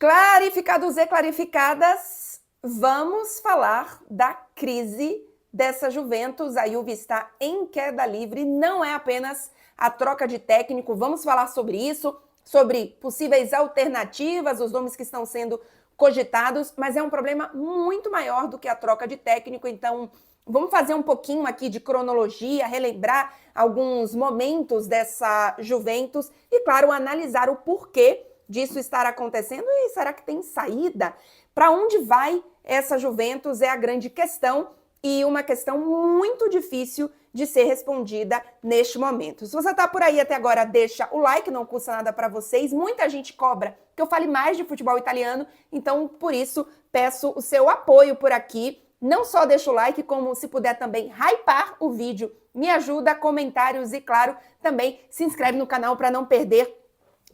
Clarificados e clarificadas, vamos falar da crise dessa Juventus. A Juve está em queda livre, não é apenas a troca de técnico, vamos falar sobre isso, sobre possíveis alternativas, os nomes que estão sendo cogitados, mas é um problema muito maior do que a troca de técnico, então vamos fazer um pouquinho aqui de cronologia, relembrar alguns momentos dessa Juventus e, claro, analisar o porquê disso estar acontecendo e será que tem saída? Para onde vai essa Juventus é a grande questão e uma questão muito difícil de ser respondida neste momento. Se você está por aí até agora, deixa o like, não custa nada para vocês. Muita gente cobra que eu fale mais de futebol italiano, então por isso peço o seu apoio por aqui. Não só deixa o like, como se puder também hypar o vídeo, me ajuda, comentários e, claro, também se inscreve no canal para não perder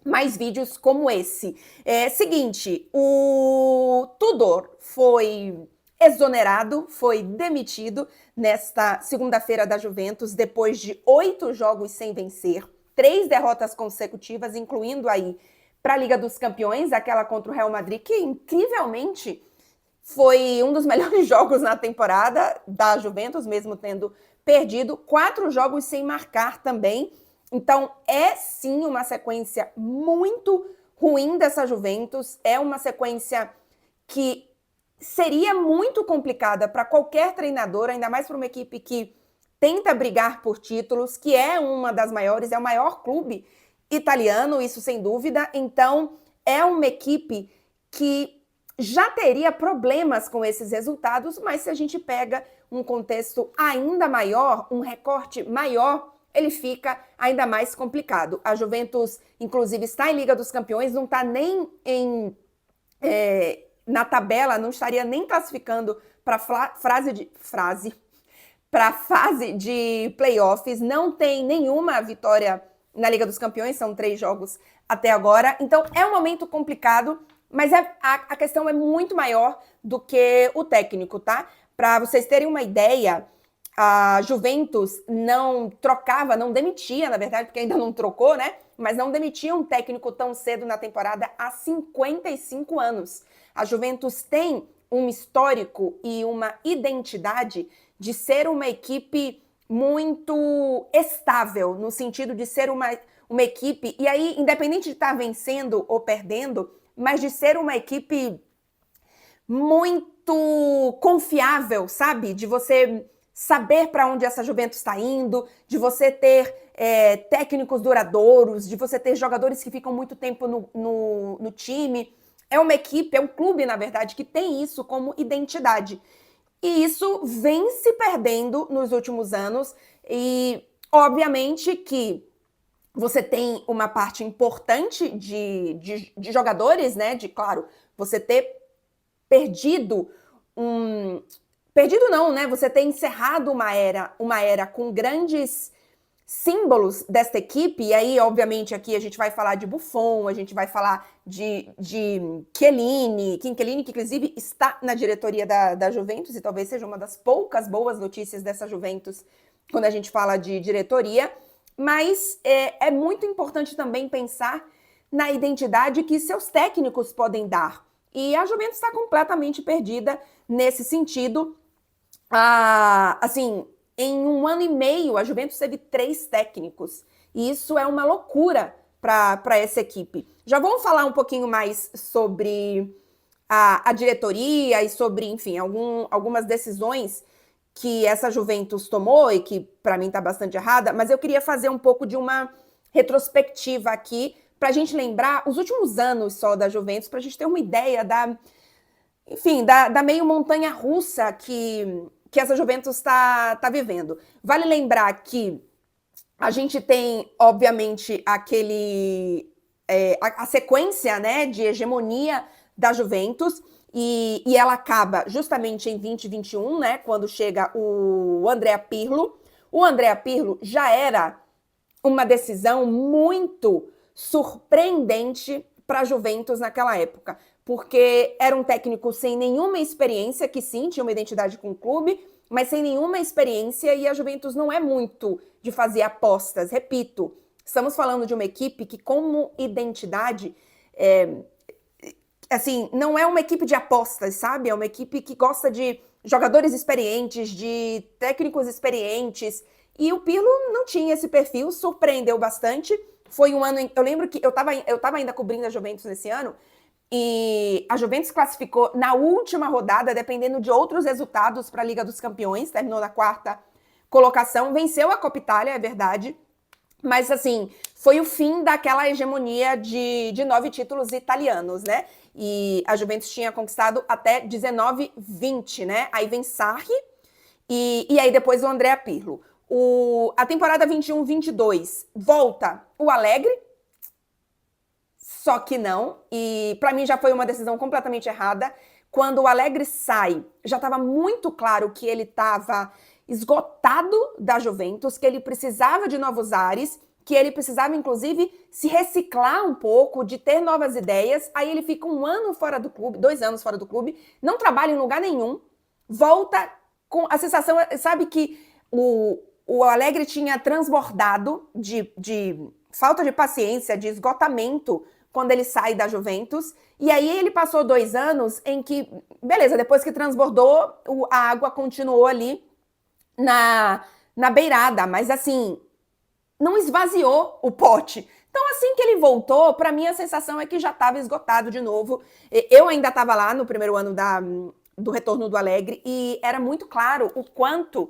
mais vídeos como esse. Seguinte, o Tudor foi exonerado, foi demitido nesta segunda-feira da Juventus, depois de 8 jogos sem vencer, 3 derrotas consecutivas, incluindo aí para a Liga dos Campeões, aquela contra o Real Madrid, que incrivelmente foi um dos melhores jogos na temporada da Juventus, mesmo tendo perdido, 4 jogos sem marcar também. Então, é sim uma sequência muito ruim dessa Juventus, é uma sequência que seria muito complicada para qualquer treinador, ainda mais para uma equipe que tenta brigar por títulos, que é uma das maiores, é o maior clube italiano, isso sem dúvida. Então, é uma equipe que já teria problemas com esses resultados, mas se a gente pega um contexto ainda maior, um recorte maior, ele fica ainda mais complicado. A Juventus, inclusive, está em Liga dos Campeões, não está nem na tabela, não estaria nem classificando para a fase de playoffs, não tem nenhuma vitória na Liga dos Campeões, são 3 jogos até agora. Então, é um momento complicado, mas a questão é muito maior do que o técnico, tá? Para vocês terem uma ideia, a Juventus não trocava, não demitia, na verdade, porque ainda não trocou, né? Mas não demitia um técnico tão cedo na temporada há 55 anos. A Juventus tem um histórico e uma identidade de ser uma equipe muito estável, no sentido de ser uma equipe, e aí, independente de estar vencendo ou perdendo, mas de ser uma equipe muito confiável, sabe? De você saber para onde essa Juventus está indo, de você ter técnicos duradouros, de você ter jogadores que ficam muito tempo no time. É uma equipe, é um clube, na verdade, que tem isso como identidade. E isso vem se perdendo nos últimos anos e, obviamente, que você tem uma parte importante de jogadores, né? De, claro, você ter perdido Perdido não, né? Você ter encerrado uma era com grandes símbolos desta equipe, e aí, obviamente, aqui a gente vai falar de Buffon, a gente vai falar de Chiellini, que inclusive está na diretoria da Juventus, e talvez seja uma das poucas boas notícias dessa Juventus quando a gente fala de diretoria, mas é muito importante também pensar na identidade que seus técnicos podem dar. E a Juventus está completamente perdida nesse sentido. Assim, em 1 ano e meio, a Juventus teve 3 técnicos. E isso é uma loucura para essa equipe. Já vamos falar um pouquinho mais sobre a diretoria e sobre, enfim, algumas decisões que essa Juventus tomou e que, para mim, está bastante errada. Mas eu queria fazer um pouco de uma retrospectiva aqui para a gente lembrar os últimos anos só da Juventus, para a gente ter uma ideia da meio montanha-russa que essa Juventus está vivendo. Vale lembrar que a gente tem, obviamente, a sequência, né, de hegemonia da Juventus, e ela acaba justamente em 2021, né, quando chega o Andrea Pirlo. O Andrea Pirlo já era uma decisão muito surpreendente para a Juventus naquela época, porque era um técnico sem nenhuma experiência, que sim, tinha uma identidade com o clube, mas sem nenhuma experiência, e a Juventus não é muito de fazer apostas. Repito, estamos falando de uma equipe que, como identidade, assim, não é uma equipe de apostas, sabe? É uma equipe que gosta de jogadores experientes, de técnicos experientes. E o Pirlo não tinha esse perfil, surpreendeu bastante. Foi um ano. Eu lembro que eu tava ainda cobrindo a Juventus nesse ano. E a Juventus classificou na última rodada, dependendo de outros resultados para a Liga dos Campeões. Terminou na 4ª colocação, venceu a Copa Itália, é verdade. Mas, assim, foi o fim daquela hegemonia de 9 títulos italianos, né? E a Juventus tinha conquistado até 19-20, né? Aí vem Sarri e aí depois o Andrea Pirlo. A temporada 21-22 volta o Allegri, só que não. E para mim já foi uma decisão completamente errada. Quando o Allegri sai, já estava muito claro que ele estava esgotado da Juventus, que ele precisava de novos ares, que ele precisava, inclusive, se reciclar um pouco, de ter novas ideias. Aí ele fica 1 ano fora do clube, 2 anos fora do clube, não trabalha em lugar nenhum, volta com a sensação, sabe, que o Allegri tinha transbordado de falta de paciência, de esgotamento, quando ele sai da Juventus. E aí ele passou 2 anos em que, beleza, depois que transbordou, a água continuou ali na beirada, mas assim, não esvaziou o pote. Então, assim que ele voltou, para mim a sensação é que já estava esgotado de novo. Eu ainda estava lá no primeiro ano do retorno do Allegri e era muito claro o quanto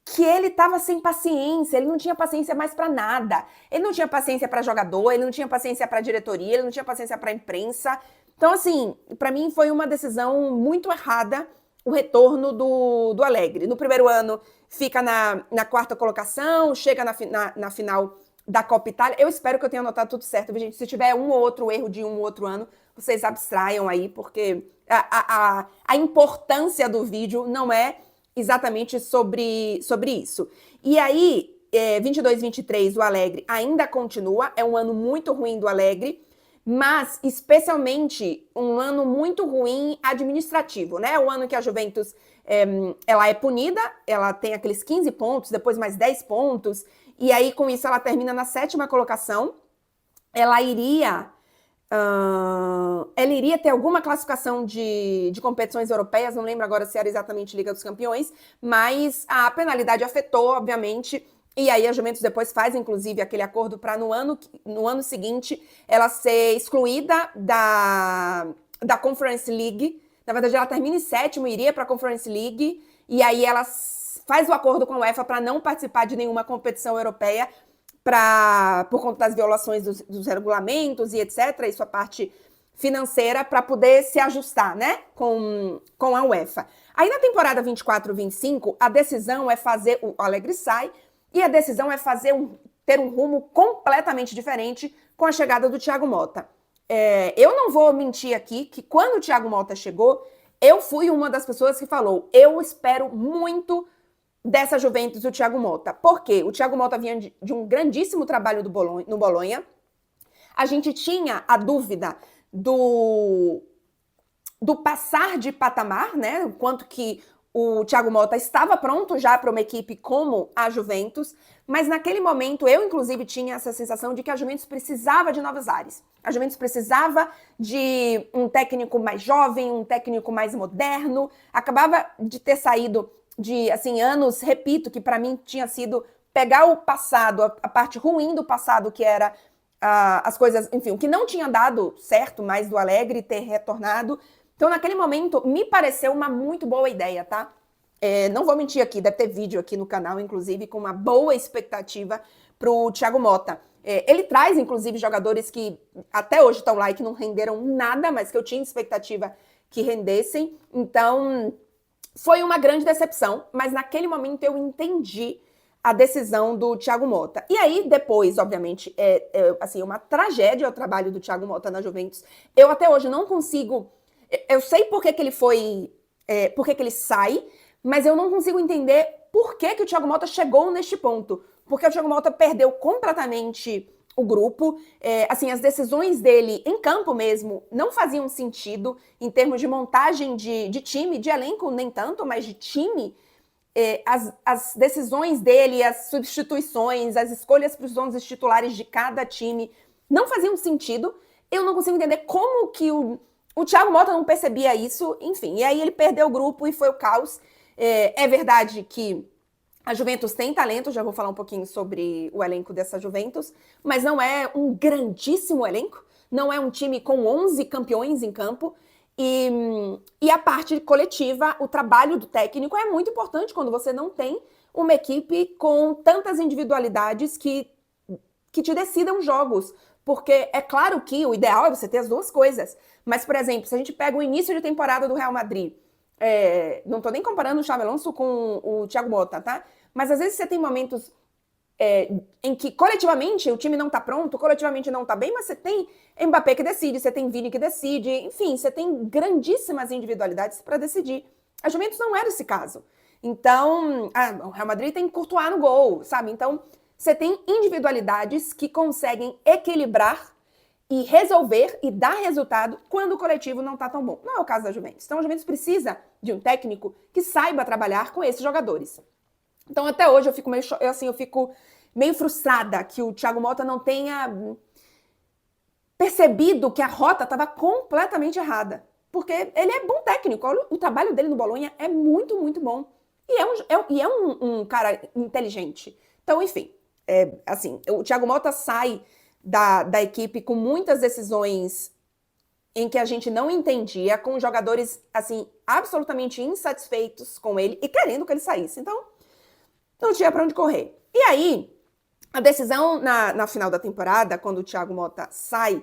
que ele estava sem paciência, ele não tinha paciência mais para nada. Ele não tinha paciência para jogador, ele não tinha paciência para diretoria, ele não tinha paciência para imprensa. Então, assim, para mim foi uma decisão muito errada o retorno do Allegri. No primeiro ano fica na 4ª colocação, chega na final da Copa Itália. Eu espero que eu tenha anotado tudo certo, gente. Se tiver um ou outro erro de um ou outro ano, vocês abstraiam aí, porque a importância do vídeo não é exatamente sobre isso. E aí, 22-23, o Allegri ainda continua, é um ano muito ruim do Allegri, mas especialmente um ano muito ruim administrativo, né? O ano que a Juventus ela é punida, ela tem aqueles 15 pontos, depois mais 10 pontos, e aí com isso ela termina na 7ª colocação. Ela iria ter alguma classificação de competições europeias, não lembro agora se era exatamente Liga dos Campeões, mas a penalidade afetou, obviamente, e aí a Juventus depois faz, inclusive, aquele acordo para no ano seguinte ela ser excluída da Conference League. Na verdade, ela termina em 7º, iria para a Conference League, e aí ela faz o acordo com a UEFA para não participar de nenhuma competição europeia, por conta das violações dos regulamentos e etc., e sua parte financeira, para poder se ajustar, né, com a UEFA. Aí na temporada 24-25, a decisão é fazer, o Allegri sai, e a decisão é ter um rumo completamente diferente com a chegada do Thiago Motta. Eu não vou mentir aqui que quando o Thiago Motta chegou, eu fui uma das pessoas que falou, eu espero muito dessa Juventus do Thiago Motta. Por quê? O Thiago Motta vinha de um grandíssimo trabalho no Bolonha. A gente tinha a dúvida do passar de patamar, né? O quanto que o Thiago Motta estava pronto já para uma equipe como a Juventus, mas naquele momento eu, inclusive, tinha essa sensação de que a Juventus precisava de novos ares. A Juventus precisava de um técnico mais jovem, um técnico mais moderno. Acabava de ter saído de, assim, anos, repito, que para mim tinha sido pegar o passado, a parte ruim do passado, que era as coisas, enfim, o que não tinha dado certo mais do Allegri ter retornado. Então, naquele momento, me pareceu uma muito boa ideia, tá? Não vou mentir aqui, deve ter vídeo aqui no canal, inclusive, com uma boa expectativa pro Thiago Motta. Ele traz, inclusive, jogadores que até hoje estão lá e que não renderam nada, mas que eu tinha expectativa que rendessem. Então, foi uma grande decepção, mas naquele momento eu entendi a decisão do Thiago Motta. E aí, depois, obviamente, assim, uma tragédia o trabalho do Thiago Motta na Juventus. Eu até hoje não consigo... Eu sei por que ele foi... por que ele sai, mas eu não consigo entender por que o Thiago Motta chegou neste ponto. Porque o Thiago Motta perdeu completamente o grupo. Assim, as decisões dele em campo mesmo não faziam sentido em termos de montagem de time, de elenco nem tanto, mas de time. As decisões dele, as substituições, as escolhas para os 11 titulares de cada time não faziam sentido. Eu não consigo entender como que O Thiago Motta não percebia isso, enfim. E aí ele perdeu o grupo e foi o caos. É verdade que a Juventus tem talento, já vou falar um pouquinho sobre o elenco dessa Juventus, mas não é um grandíssimo elenco, não é um time com 11 campeões em campo. E a parte coletiva, o trabalho do técnico é muito importante quando você não tem uma equipe com tantas individualidades que te decidam jogos. Porque é claro que o ideal é você ter as duas coisas. Mas, por exemplo, se a gente pega o início de temporada do Real Madrid, não tô nem comparando o Xabi Alonso com o Thiago Motta, tá? Mas às vezes você tem momentos em que coletivamente o time não tá pronto, coletivamente não tá bem, mas você tem Mbappé que decide, você tem Vini que decide, enfim, você tem grandíssimas individualidades para decidir. A Juventus não era esse caso. Então, o Real Madrid tem Courtois no gol, sabe? Então, você tem individualidades que conseguem equilibrar e resolver e dar resultado quando o coletivo não tá tão bom. Não é o caso da Juventus. Então, a Juventus precisa de um técnico que saiba trabalhar com esses jogadores. Então, até hoje, eu fico meio frustrada que o Thiago Motta não tenha percebido que a rota estava completamente errada. Porque ele é bom técnico. O trabalho dele no Bolonha é muito, muito bom. E é um cara inteligente. Então, enfim, o Thiago Motta sai da equipe com muitas decisões em que a gente não entendia, com jogadores, assim, absolutamente insatisfeitos com ele e querendo que ele saísse. Então, não tinha para onde correr. E aí, a decisão na final da temporada, quando o Thiago Motta sai,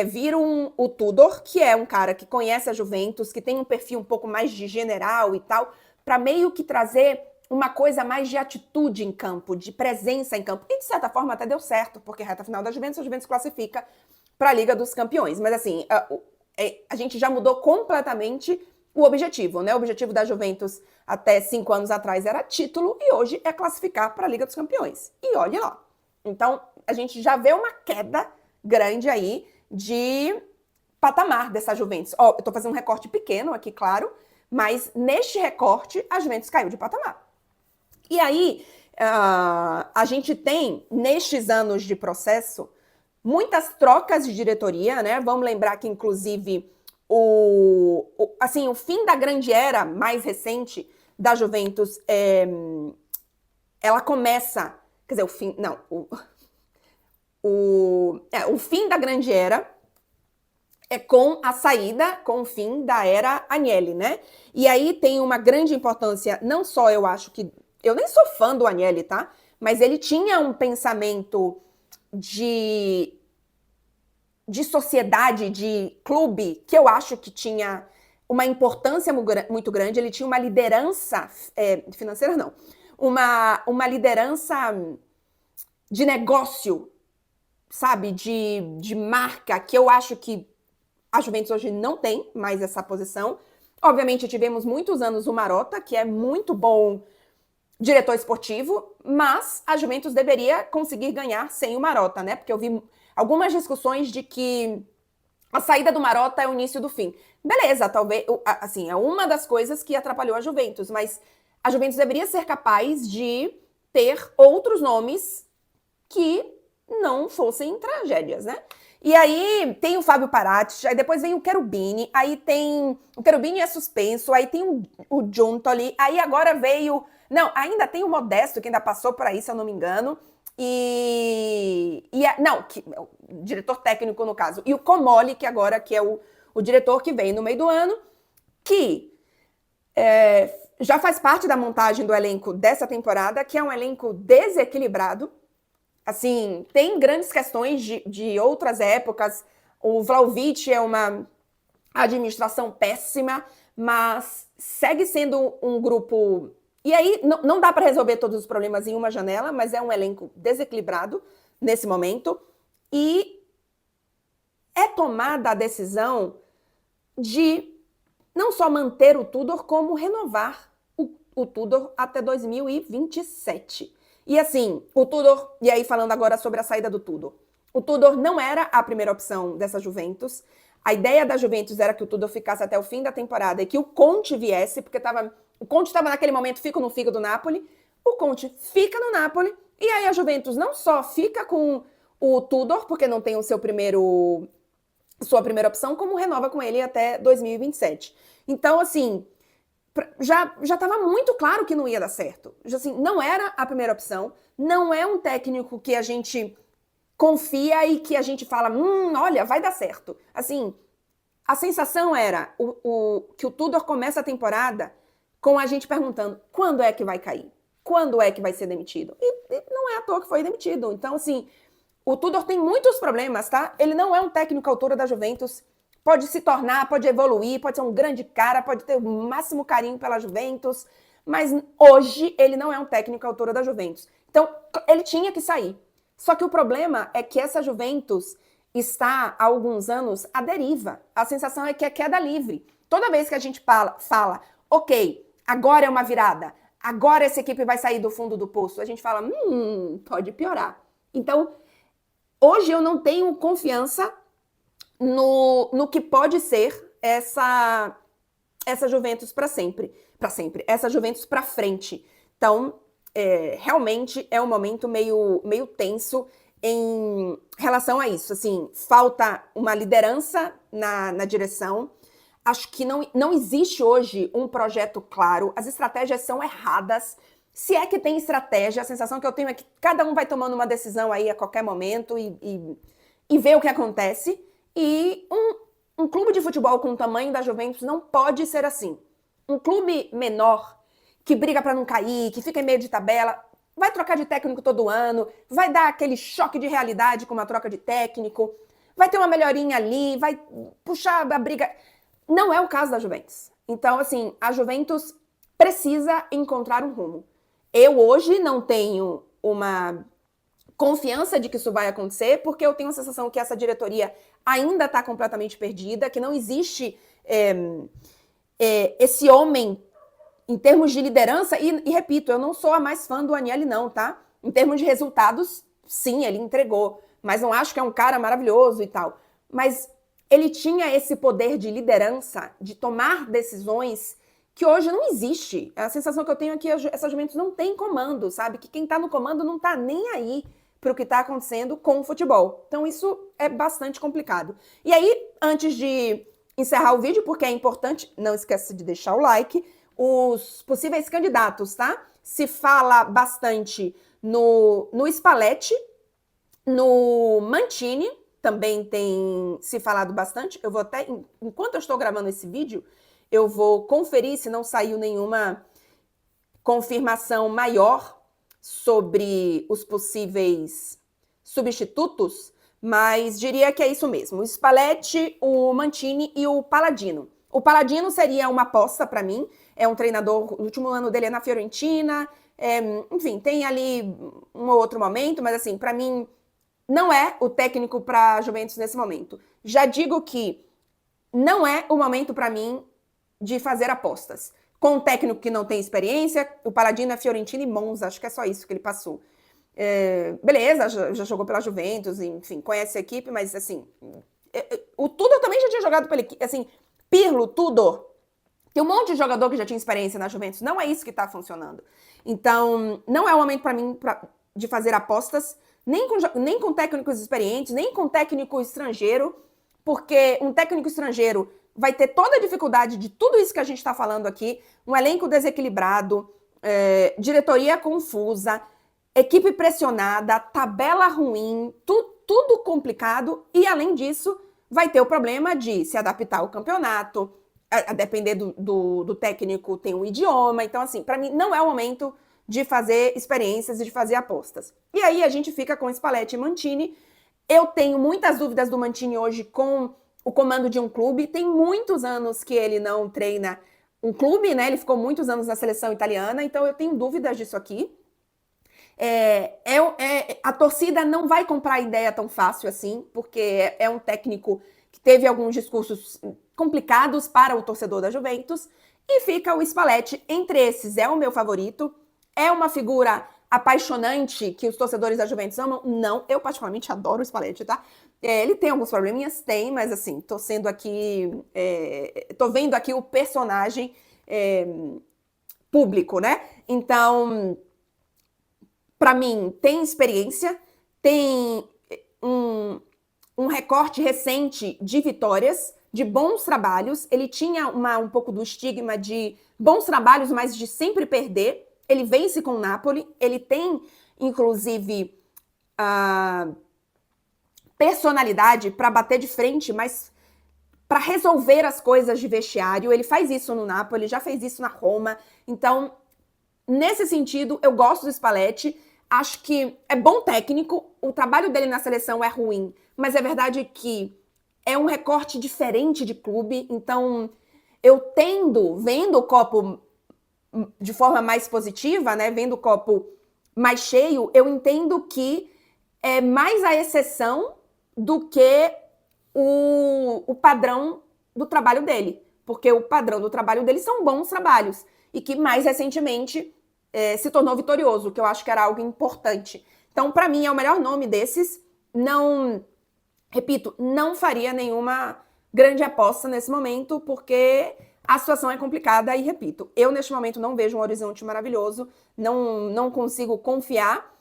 vira o Tudor, que é um cara que conhece a Juventus, que tem um perfil um pouco mais de general e tal, para meio que trazer uma coisa mais de atitude em campo, de presença em campo. E, de certa forma, até deu certo, porque reta final da Juventus, a Juventus classifica para a Liga dos Campeões. Mas, assim, a gente já mudou completamente o objetivo, né? O objetivo da Juventus até 5 anos atrás era título e hoje é classificar para a Liga dos Campeões. E olhe lá. Então, a gente já vê uma queda grande aí de patamar dessa Juventus. Eu tô fazendo um recorte pequeno aqui, claro, mas neste recorte a Juventus caiu de patamar. E aí, a gente tem, nestes anos de processo, muitas trocas de diretoria, né? Vamos lembrar que, inclusive, o fim da grande era mais recente da Juventus, ela começa, quer dizer, o fim da grande era é com a saída, com o fim da era Agnelli, né? E aí tem uma grande importância, não só eu acho que, eu nem sou fã do Agnelli, tá? Mas ele tinha um pensamento de sociedade, de clube, que eu acho que tinha uma importância muito grande. Ele tinha uma liderança financeira, não. Uma liderança de negócio, sabe? De marca, que eu acho que a Juventus hoje não tem mais essa posição. Obviamente, tivemos muitos anos o Marotta, que é muito bom diretor esportivo, mas a Juventus deveria conseguir ganhar sem o Marotta, né? Porque eu vi algumas discussões de que a saída do Marotta é o início do fim. Beleza, talvez, assim, é uma das coisas que atrapalhou a Juventus, mas a Juventus deveria ser capaz de ter outros nomes que não fossem tragédias, né? E aí tem o Fábio Paratici, aí depois vem o Cherubini, aí tem... O Cherubini é suspenso, aí tem o Giuntoli, aí agora veio... Não, ainda tem o Modesto, que ainda passou por aí, se eu não me engano, o diretor técnico, no caso, e o Comoli, que agora que é o diretor que vem no meio do ano, que já faz parte da montagem do elenco dessa temporada, que é um elenco desequilibrado. Assim, tem grandes questões de outras épocas. O Vlahovic é uma administração péssima, mas segue sendo um grupo... E aí, não dá para resolver todos os problemas em uma janela, mas é um elenco desequilibrado nesse momento. E é tomada a decisão de não só manter o Tudor, como renovar o Tudor até 2027. E assim, o Tudor, e aí falando agora sobre a saída do Tudor, o Tudor não era a primeira opção dessa Juventus. A ideia da Juventus era que o Tudor ficasse até o fim da temporada e que o Conte viesse, porque o Conte estava naquele momento, fica no figo do Napoli, o Conte fica no Napoli, e aí a Juventus não só fica com o Tudor, porque não tem o seu sua primeira opção, como renova com ele até 2027. Então, assim, já estava muito claro que não ia dar certo. Já, assim, não era a primeira opção, não é um técnico que a gente confia e que a gente fala, olha, vai dar certo. Assim, a sensação era que o Tudor começa a temporada com a gente perguntando quando é que vai cair? Quando é que vai ser demitido? E não é à toa que foi demitido. Então, assim, o Tudor tem muitos problemas, tá? Ele não é um técnico à altura da Juventus. Pode se tornar, pode evoluir, pode ser um grande cara, pode ter o máximo carinho pela Juventus, mas hoje ele não é um técnico à altura da Juventus. Então, ele tinha que sair. Só que o problema é que essa Juventus está há alguns anos à deriva. A sensação é que é queda livre. Toda vez que a gente fala, ok, agora é uma virada, agora essa equipe vai sair do fundo do poço, a gente fala, pode piorar. Então, hoje eu não tenho confiança no que pode ser essa Juventus para sempre, essa Juventus para frente. Então, realmente é um momento meio tenso em relação a isso. Assim, falta uma liderança na direção. Acho que não existe hoje um projeto claro. As estratégias são erradas. Se é que tem estratégia, a sensação que eu tenho é que cada um vai tomando uma decisão aí a qualquer momento e vê o que acontece. E um clube de futebol com o tamanho da Juventus não pode ser assim. Um clube menor, que briga para não cair, que fica em meio de tabela, vai trocar de técnico todo ano, vai dar aquele choque de realidade com uma troca de técnico, vai ter uma melhorinha ali, vai puxar a briga. Não é o caso da Juventus. Então, assim, a Juventus precisa encontrar um rumo. Eu hoje não tenho uma confiança de que isso vai acontecer, porque eu tenho a sensação que essa diretoria ainda está completamente perdida, que não existe esse homem em termos de liderança, e repito, eu não sou a mais fã do Agnelli não, tá? Em termos de resultados, sim, ele entregou, mas não acho que é um cara maravilhoso e tal. Mas ele tinha esse poder de liderança, de tomar decisões que hoje não existe. A sensação que eu tenho é que essa Juventus não tem comando, sabe? Que quem tá no comando não tá nem aí para o que está acontecendo com o futebol. Então isso é bastante complicado. E aí, antes de encerrar o vídeo, porque é importante, não esqueça de deixar o like, os possíveis candidatos, tá? Se fala bastante no Spalletti, no Mancini, também tem se falado bastante. Eu vou até, enquanto eu estou gravando esse vídeo, eu vou conferir se não saiu nenhuma confirmação maior sobre os possíveis substitutos, mas diria que é isso mesmo. O Spalletti, o Mancini e o Palladino. O Palladino seria uma aposta para mim, é um treinador, o último ano dele é na Fiorentina, enfim, tem ali um ou outro momento, mas assim, para mim, não é o técnico para Juventus nesse momento. Já digo que não é o momento para mim de fazer apostas. Com um técnico que não tem experiência, o Palladino é Fiorentina e Monza, acho que é só isso que ele passou. Beleza, já jogou pela Juventus, enfim, conhece a equipe, mas assim, o Tudor também já tinha jogado pela equipe, assim, Pirlo, Tudor, tem um monte de jogador que já tinha experiência na Juventus, não é isso que tá funcionando. Então, não é o momento para mim de fazer apostas, nem com técnicos experientes, nem com técnico estrangeiro, porque um técnico estrangeiro vai ter toda a dificuldade de tudo isso que a gente está falando aqui, um elenco desequilibrado, diretoria confusa, equipe pressionada, tabela ruim, tudo complicado, e além disso, vai ter o problema de se adaptar ao campeonato, a depender do técnico, tem um idioma, então assim, para mim não é o momento de fazer experiências e de fazer apostas. E aí a gente fica com Spalletti e Mancini. Eu tenho muitas dúvidas do Mancini hoje com o comando de um clube. Tem muitos anos que ele não treina um clube, né? Ele ficou muitos anos na seleção italiana, então eu tenho dúvidas disso aqui. A torcida não vai comprar a ideia tão fácil assim, porque é um técnico que teve alguns discursos complicados para o torcedor da Juventus, e fica o Spalletti. Entre esses, é o meu favorito. É uma figura apaixonante que os torcedores da Juventus amam? Não, eu particularmente adoro o Spalletti, tá? Ele tem alguns probleminhas? Tem, mas assim, tô vendo aqui o personagem público, né? Então, para mim, tem experiência, tem um recorte recente de vitórias, de bons trabalhos. Ele tinha um pouco do estigma de bons trabalhos, mas de sempre perder. Ele vence com o Napoli. Ele tem, inclusive, a personalidade para bater de frente, mas para resolver as coisas de vestiário. Ele faz isso no Napoli, já fez isso na Roma. Então, nesse sentido, eu gosto do Spalletti. Acho que é bom técnico. O trabalho dele na seleção é ruim, mas é verdade que é um recorte diferente de clube. Então, eu tendo, vendo o copo de forma mais positiva, né, vendo o copo mais cheio, eu entendo que é mais a exceção do que o padrão do trabalho dele. Porque o padrão do trabalho dele são bons trabalhos. E que mais recentemente se tornou vitorioso, que eu acho que era algo importante. Então, para mim, é o melhor nome desses. Não, repito, não faria nenhuma grande aposta nesse momento, porque a situação é complicada e, repito, eu neste momento não vejo um horizonte maravilhoso, não consigo confiar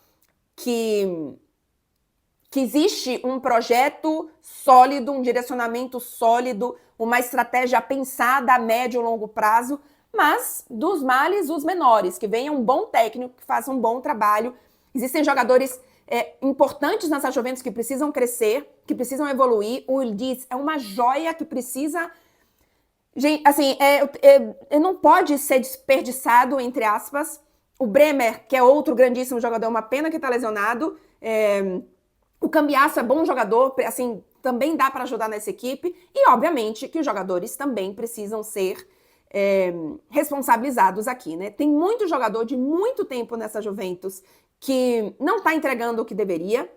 que existe um projeto sólido, um direcionamento sólido, uma estratégia pensada a médio e longo prazo, mas dos males os menores, que venha um bom técnico, que faça um bom trabalho. Existem jogadores importantes nessa Juventus que precisam crescer, que precisam evoluir. O Ildiz é uma joia que precisa... Gente, assim, não pode ser desperdiçado, entre aspas. O Bremer, que é outro grandíssimo jogador, uma pena que está lesionado. O Cambiasso é bom jogador, assim, também dá para ajudar nessa equipe. E, obviamente, que os jogadores também precisam ser responsabilizados aqui, né? Tem muito jogador de muito tempo nessa Juventus que não está entregando o que deveria.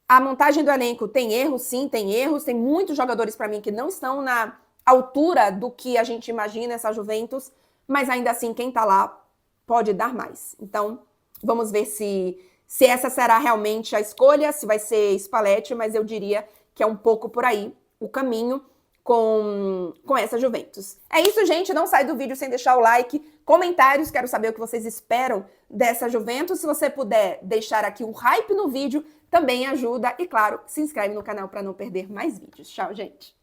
A montagem do elenco tem erros, sim, tem erros. Tem muitos jogadores, para mim, que não estão na altura do que a gente imagina essa Juventus, mas ainda assim, quem está lá pode dar mais. Então, vamos ver se essa será realmente a escolha, se vai ser Spalletti, mas eu diria que é um pouco por aí o caminho com essa Juventus. É isso, gente. Não sai do vídeo sem deixar o like, comentários, quero saber o que vocês esperam dessa Juventus. Se você puder deixar aqui um hype no vídeo, também ajuda. E, claro, se inscreve no canal para não perder mais vídeos. Tchau, gente!